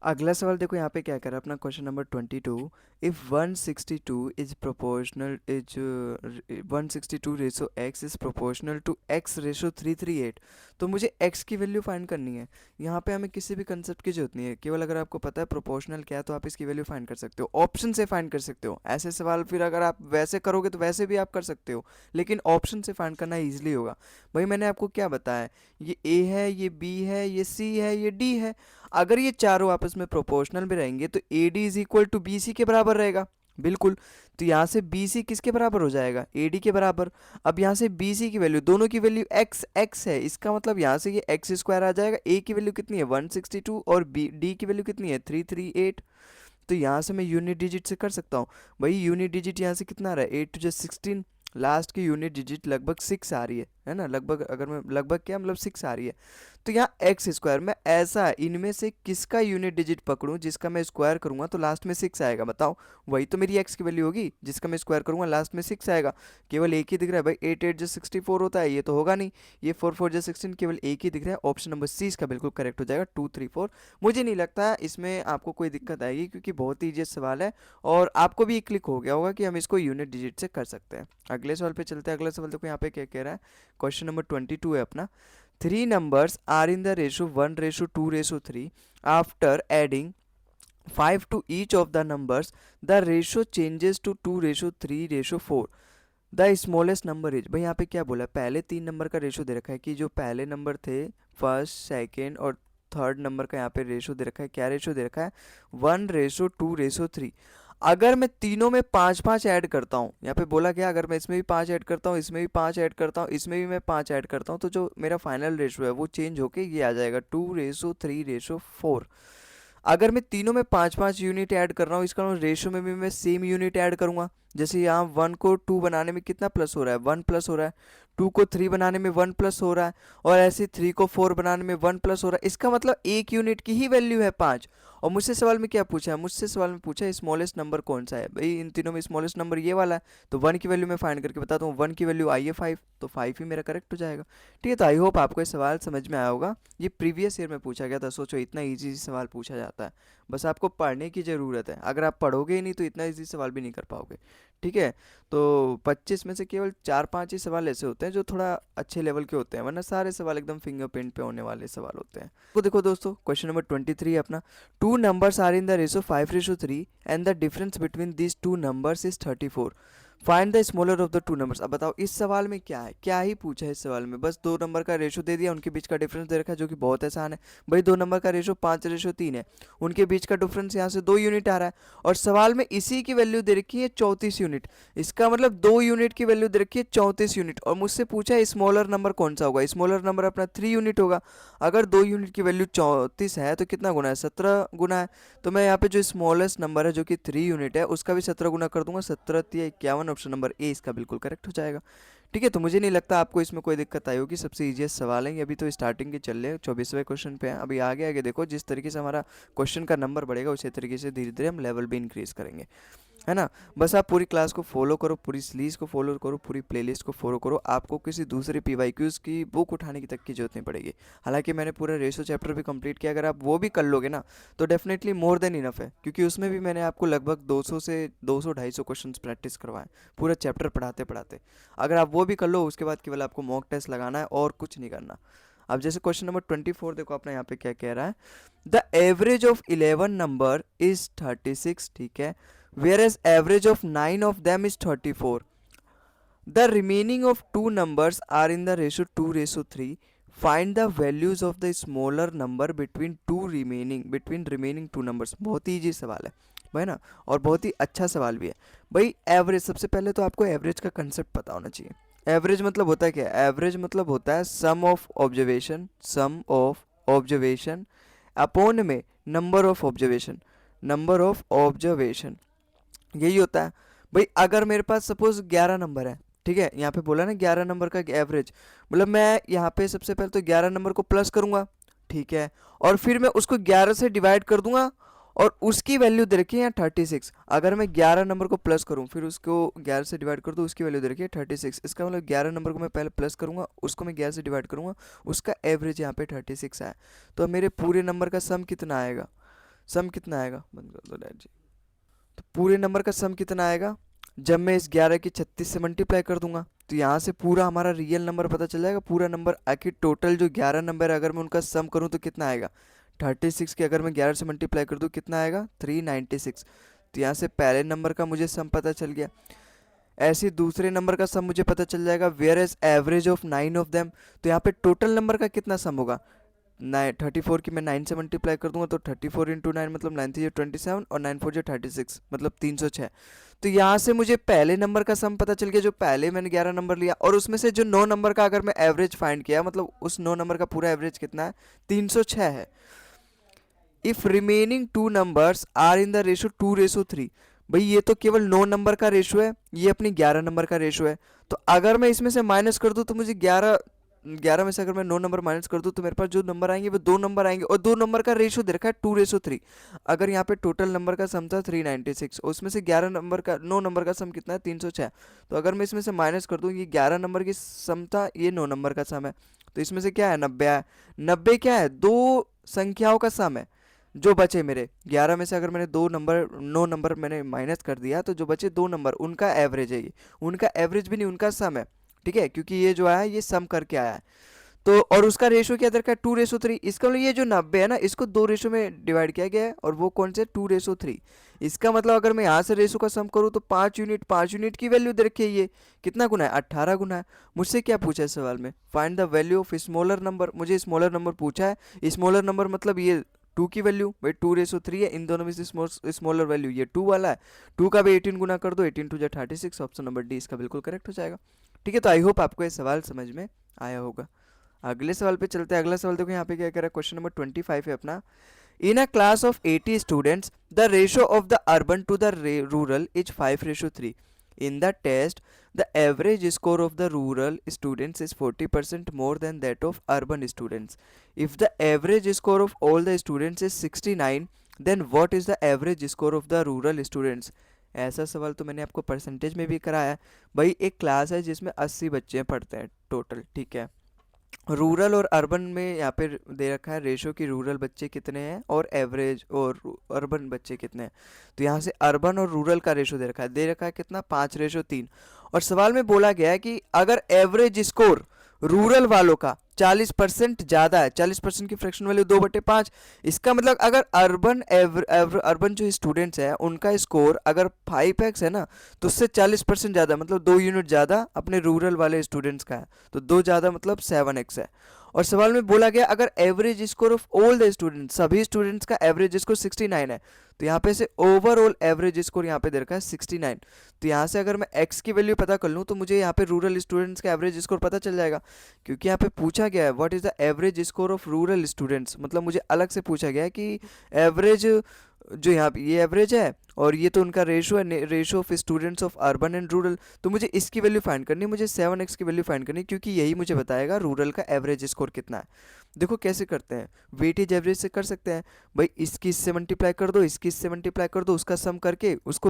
अगला सवाल देखो यहाँ पे क्या कह रहा है अपना question number 22। If 162 is proportional is 162 ratio X is proportional to X ratio 338। तो मुझे एक्स की वैल्यू फाइंड करनी है। यहाँ पे हमें किसी भी कंसेप्ट की जरूरत नहीं है, केवल अगर आपको पता है प्रोपोर्शनल क्या है तो आप इसकी वैल्यू फाइंड कर सकते हो, ऑप्शन से फाइंड कर सकते हो। ऐसे सवाल फिर अगर आप वैसे करोगे तो वैसे भी आप कर सकते हो, लेकिन ऑप्शन से फाइंड करना ईजिली होगा। भाई मैंने आपको क्या बताया, ये ए है, ये बी है, ये सी है, ये डी है। अगर ये चारों आपस में प्रोपोर्शनल में रहेंगे तो A D is equal to B C के बराबर रहेगा। बिल्कुल। तो यहाँ से बी सी किसके बराबर हो जाएगा, ए डी के बराबर। अब यहाँ से बी सी की वैल्यू, दोनों की वैल्यू एक्स एक्स है, इसका मतलब यहाँ से ये एक्स स्क्वायर आ जाएगा। ए की वैल्यू कितनी है 162 और बी डी की वैल्यू कितनी है 338। तो यहाँ से मैं यूनिट डिजिट से कर सकता हूँ। भाई यूनिट डिजिट यहाँ से कितना आ रहा है 8 टू 16, लास्ट की यूनिट डिजिट लगभग 6 आ रही है ना, लगभग, अगर मैं लगभग क्या मतलब 6 आ रही है। तो यहाँ एक्स स्क्वायर में ऐसा इनमें से किसका यूनिट डिजिट पकड़ूं जिसका मैं स्क्वायर करूंगा तो लास्ट में 6 आएगा, बताओ। वही तो मेरी एक्स की वैल्यू होगी, जिसका मैं स्क्वायर करूंगा लास्ट में 6 आएगा। केवल एक ही दिख रहा है भाई, 8 8 जो 64 होता है, ये तो होगा नहीं। ये 4 4 जो 16, केवल एक ही दिख रहा है। ऑप्शन नंबर सी इसका बिल्कुल करेक्ट हो जाएगा, 2 3 4। मुझे नहीं लगता इसमें आपको कोई दिक्कत आएगी, क्योंकि बहुत ही ईजी सवाल है और आपको भी क्लिक हो गया होगा कि हम इसको यूनिट डिजिट से कर सकते हैं। अगले सवाल पे चलते हैं। अगला सवाल देखो यहाँ पे क्या कह रहा है, क्वेश्चन नंबर 22 है अपना। Three numbers are in the ratio 1:2:3. After adding 5 to each of the numbers, the ratio changes to 2:3:4. The smallest number is. भाई यहाँ पे क्या बोला है, पहले 3 नंबर का रेशो दे रखा है कि जो पहले नंबर थे, फर्स्ट सेकेंड और थर्ड नंबर का यहाँ पे रेशो दे रखा है। क्या रेशो दे रखा है 1:2:3। अगर मैं तीनों में 5 5 ऐड करता हूँ, यहाँ पे बोला क्या, अगर मैं इसमें भी 5 ऐड करता हूँ, इसमें भी 5 ऐड करता हूँ, इसमें भी मैं 5 ऐड करता हूँ, तो जो मेरा फाइनल रेशो है वो चेंज होके ये आ जाएगा 2:3:4। अगर मैं तीनों में 5 5 यूनिट ऐड कर रहा हूँ, इसका मतलब रेशो में भी मैं सेम यूनिट ऐड करूंगा। जैसे यहाँ 1 को 2 बनाने में कितना प्लस हो रहा है, 1 प्लस हो रहा है। 2 को 3 बनाने में 1 प्लस हो रहा है। और ऐसे 3 को 4 बनाने में 1 प्लस हो रहा है। इसका मतलब एक यूनिट की ही वैल्यू है 5। और मुझसे सवाल में क्या पूछा है, मुझसे सवाल में पूछा है स्मॉलेस्ट नंबर कौन सा है। भाई इन तीनों में स्मॉलेस्ट नंबर ये वाला है, तो 1 की वैल्यू मैं फाइंड करके बताता हूँ। 1 की वैल्यू आई है 5, तो 5 ही मेरा करेक्ट हो जाएगा। ठीक है, तो आई होप आपको ये सवाल समझ में आया होगा। ये प्रीवियस ईयर में पूछा गया था, सोचो इतना ईजी सवाल पूछा जाता है। बस आपको पढ़ने की ज़रूरत है, अगर आप पढ़ोगे ही नहीं तो इतना ईजी सवाल भी नहीं कर पाओगे। ठीक है, तो 25 में से केवल 4 5 ही सवाल ऐसे होते हैं जो थोड़ा अच्छे लेवल के होते हैं, वरना सारे सवाल एकदम फिंगरप्रिंट पे होने वाले सवाल होते हैं। तो देखो दोस्तों, क्वेश्चन नंबर 23 है अपना। Two numbers are in the ratio 5:3 and the difference between these two numbers is 34। Find the smaller of the two numbers. अब बताओ इस सवाल में क्या है, क्या ही पूछा है इस सवाल में, बस 2 नंबर का रेशो दे दिया, उनके बीच का डिफरेंस दे रखा है, जो कि बहुत आसान है। भाई 2 नंबर का रेशो 5:3 है, उनके बीच का डिफरेंस यहाँ से 2 यूनिट आ रहा है, और सवाल में इसी की वैल्यू दे रखी है 34 यूनिट। इसका मतलब 2 यूनिट की वैल्यू दे रखी है 34 यूनिट, और मुझसे पूछा है स्मॉलर नंबर कौन सा होगा। स्मॉलर नंबर अपना 3 यूनिट होगा। अगर 2 यूनिट की वैल्यू 34 है तो कितना गुना है, 17 गुना है। तो मैं यहाँ पे जो स्मॉलेस्ट नंबर है जो कि 3 यूनिट है, उसका भी 17 गुना कर दूंगा, 17×3=51। ऑप्शन नंबर ए इसका बिल्कुल करेक्ट हो जाएगा। ठीक है, तो मुझे नहीं लगता आपको इसमें कोई दिक्कत आई होगी। सबसे इजीएस्ट सवाल है ये, अभी तो स्टार्टिंग के चल रहे हैं, 24वें क्वेश्चन पे हैं। अभी आगे आगे देखो, जिस तरीके से हमारा क्वेश्चन का नंबर बढ़ेगा उसी तरीके से धीरे धीरे हम लेवल भी इंक्रीज करेंगे, है ना। बस आप पूरी क्लास को फॉलो करो, पूरी सीरीज को फॉलो करो, पूरी प्लेलिस्ट को फॉलो करो। आपको किसी दूसरे पीवाईक्यूज की बुक उठाने की तक की जरूरत नहीं पड़ेगी। हालांकि मैंने पूरा रेशो चैप्टर भी कंप्लीट किया, अगर आप वो भी कर लोगे ना तो डेफिनेटली मोर देन इनफ है, क्योंकि उसमें भी मैंने आपको लगभग 200 से 200 250 क्वेश्चन प्रैक्टिस करवाए, पूरा चैप्टर पढ़ाते पढ़ाते। अगर आप वो भी कर लो, उसके बाद केवल आपको मॉक टेस्ट लगाना है और कुछ नहीं करना। अब जैसे क्वेश्चन नंबर 24 देखो अपना यहाँ पे क्या कह रहा है, the average of 11 number is 36। ठीक है, whereas average of 9 of them is 34. The remaining of 2 numbers are in the ratio 2:3. Find the values of the smaller number between remaining 2 numbers. बहुत ही इजी सवाल है भाई ना, और बहुत ही अच्छा सवाल भी है। भाई एवरेज, सबसे पहले तो आपको एवरेज का कंसेप्ट पता होना चाहिए। एवरेज मतलब होता है क्या, एवरेज मतलब होता है सम ऑफ ऑब्जर्वेशन अपॉन में नंबर ऑफ ऑब्जर्वेशन, यही होता है। भाई अगर मेरे पास सपोज 11 नंबर है, ठीक है, यहाँ पे बोला ना 11 नंबर का एवरेज, मतलब मैं यहाँ पे सबसे पहले तो 11 नंबर को प्लस करूंगा, ठीक है, और फिर मैं उसको 11 से डिवाइड कर दूंगा, और उसकी वैल्यू दे रखी है यहाँ 36। अगर मैं 11 नंबर को प्लस करूँ फिर उसको 11 से डिवाइड कर दूँ, उसकी वैल्यू दे रखी है 36। इसका मतलब 11 नंबर को मैं पहले प्लस करूँगा, उसको मैं 11 से डिवाइड करूँगा, उसका एवरेज यहाँ पे 36 है। तो अब मेरे पूरे नंबर का सम कितना आएगा, सम कितना आएगा, बंद कर दो डैड जी। तो पूरे नंबर का सम कितना आएगा, जब मैं इस 11 की 36 से मल्टीप्लाई कर दूंगा तो यहाँ से पूरा हमारा रियल नंबर पता चल जाएगा, पूरा नंबर आखिर टोटल जो 11 नंबर है अगर मैं उनका सम करूँ तो कितना आएगा, 36 के अगर मैं 11 से मल्टीप्लाई कर दूँ कितना आएगा 396। तो यहाँ से पहले नंबर का मुझे सम पता चल गया। ऐसे ही दूसरे नंबर का सम मुझे पता चल जाएगा, whereas average of 9 of them. तो यहाँ पे टोटल नंबर का कितना सम होगा, 34 की मैं 9 से मल्टीप्लाई कर दूंगा तो 34 इंटू 9 मतलब 9 3 27 और 9 4 36 मतलब 306। तो यहाँ से मुझे पहले नंबर का सम पता चल गया जो पहले मैंने 11 नंबर लिया, और उसमें से जो 9 नंबर का अगर मैं एवरेज फाइंड किया मतलब उस 9 नंबर का पूरा एवरेज कितना है, 306 है। If remaining two numbers are in the ratio 2:3। भाई ये तो केवल 9 नंबर का रेशो है, ये अपनी 11 नंबर का रेशो है। तो अगर मैं इसमें से माइनस कर दूं तो मुझे 11 में से अगर मैं 9 नंबर माइनस कर दूं तो मेरे पास जो नंबर आएंगे वो 2 नंबर आएंगे, और 2 नंबर का रेशो दे रखा है 2:3। अगर यहाँ पे टोटल नंबर का सम था 396 और उसमें से 11 नंबर का 9 नंबर का सम कितना है 306। तो अगर मैं इसमें से माइनस कर दूं, ये 11 नंबर की सम था, ये 9 नंबर का सम है, तो इसमें से क्या है 90 है। 90 क्या है, दो संख्याओं का सम है। जो बचे मेरे 11 में से अगर मैंने 9 नंबर मैंने माइनस कर दिया तो जो बचे 2 नंबर उनका एवरेज है ये, उनका एवरेज भी नहीं उनका सम है, ठीक है, क्योंकि ये जो आया है ये सम करके आया है। तो और उसका रेशो क्या दरकार 2:3। इसका मतलब ये जो 90 है ना इसको 2 रेशो में डिवाइड किया गया है, और वो कौन से 2:3। इसका मतलब अगर मैं यहाँ से रेशो का सम करूँ तो 5 यूनिट की वैल्यू दे रखी है, ये कितना गुना है 18 गुना है। मुझसे क्या पूछा है सवाल में, find the value of smaller number, मुझे स्मॉलर नंबर पूछा है। स्मॉलर नंबर मतलब ये 2 की वैल्यू, भाई 2:3 है, इन दोनों में से स्मॉलर वैल्यू ये 2 वाला है। 2 का भी 18 गुना कर दो, 18 2 36, ऑप्शन नंबर डी इसका बिल्कुल करेक्ट हो जाएगा। ठीक है, तो आई होप आपको ये सवाल समझ में आया होगा। अगले सवाल पे चलते हैं। अगला सवाल देखो यहाँ पे क्या कह रहा है, क्वेश्चन नंबर 25 है अपना। In a class of 80 students the ratio of the urban to the rural is 5:3। In the test the average score of the rural students is 40% more than that of urban students. If the average score of all the students is 69, then what is the average score of the rural students? ऐसा सवाल तो मैंने आपको percentage में भी कराया है। भाई एक क्लास है जिसमें 80 बच्चे पढ़ते हैं टोटल, ठीक है। रूरल और अर्बन में यहाँ पे दे रखा है रेशो कि रूरल बच्चे कितने हैं और एवरेज और अर्बन बच्चे कितने हैं। तो यहाँ से अर्बन और रूरल का रेशो दे रखा है कितना 5:3। और सवाल में बोला गया है कि अगर एवरेज स्कोर रूरल वालों का 40% ज़्यादा है, 40% की फ्रैक्शन वैल्यू 2/5, इसका मतलब अगर अर्बन जो स्टूडेंट्स हैं उनका स्कोर अगर 5x है ना तो उससे 40% ज़्यादा मतलब 2 यूनिट ज़्यादा अपने रूरल वाले स्टूडेंट्स का है, तो 2 ज़्यादा मतलब 7x है। और सवाल में बोला गया अगर average score of all the students, सभी स्टूडेंट्स का एवरेज स्कोर 69 है, तो यहाँ पे से ओवरऑल एवरेज स्कोर यहाँ पे दे रखा है 69। तो यहाँ से अगर मैं x की वैल्यू पता कर लूँ तो मुझे यहाँ पे रूरल स्टूडेंट्स का एवरेज स्कोर पता चल जाएगा, क्योंकि यहाँ पे पूछा गया है what is the average score of rural students, मतलब मुझे अलग से पूछा गया है कि एवरेज जो यहाँ पे ये एवरेज है और ये तो उनका रेशो है, ratio of students of urban and rural. तो मुझे इसकी वैल्यू फाइंड करनी है, मुझे 7x की वैल्यू फाइंड करनी है, क्योंकि यही मुझे बताएगा रूरल का एवरेज स्कोर कितना है। देखो कैसे करते हैं, वेटेज एवरेज से कर सकते हैं। भाई इसकी इससे मल्टीप्लाई कर दो, इसकी इससे मल्टीप्लाई कर दो, उसका सम करके उसको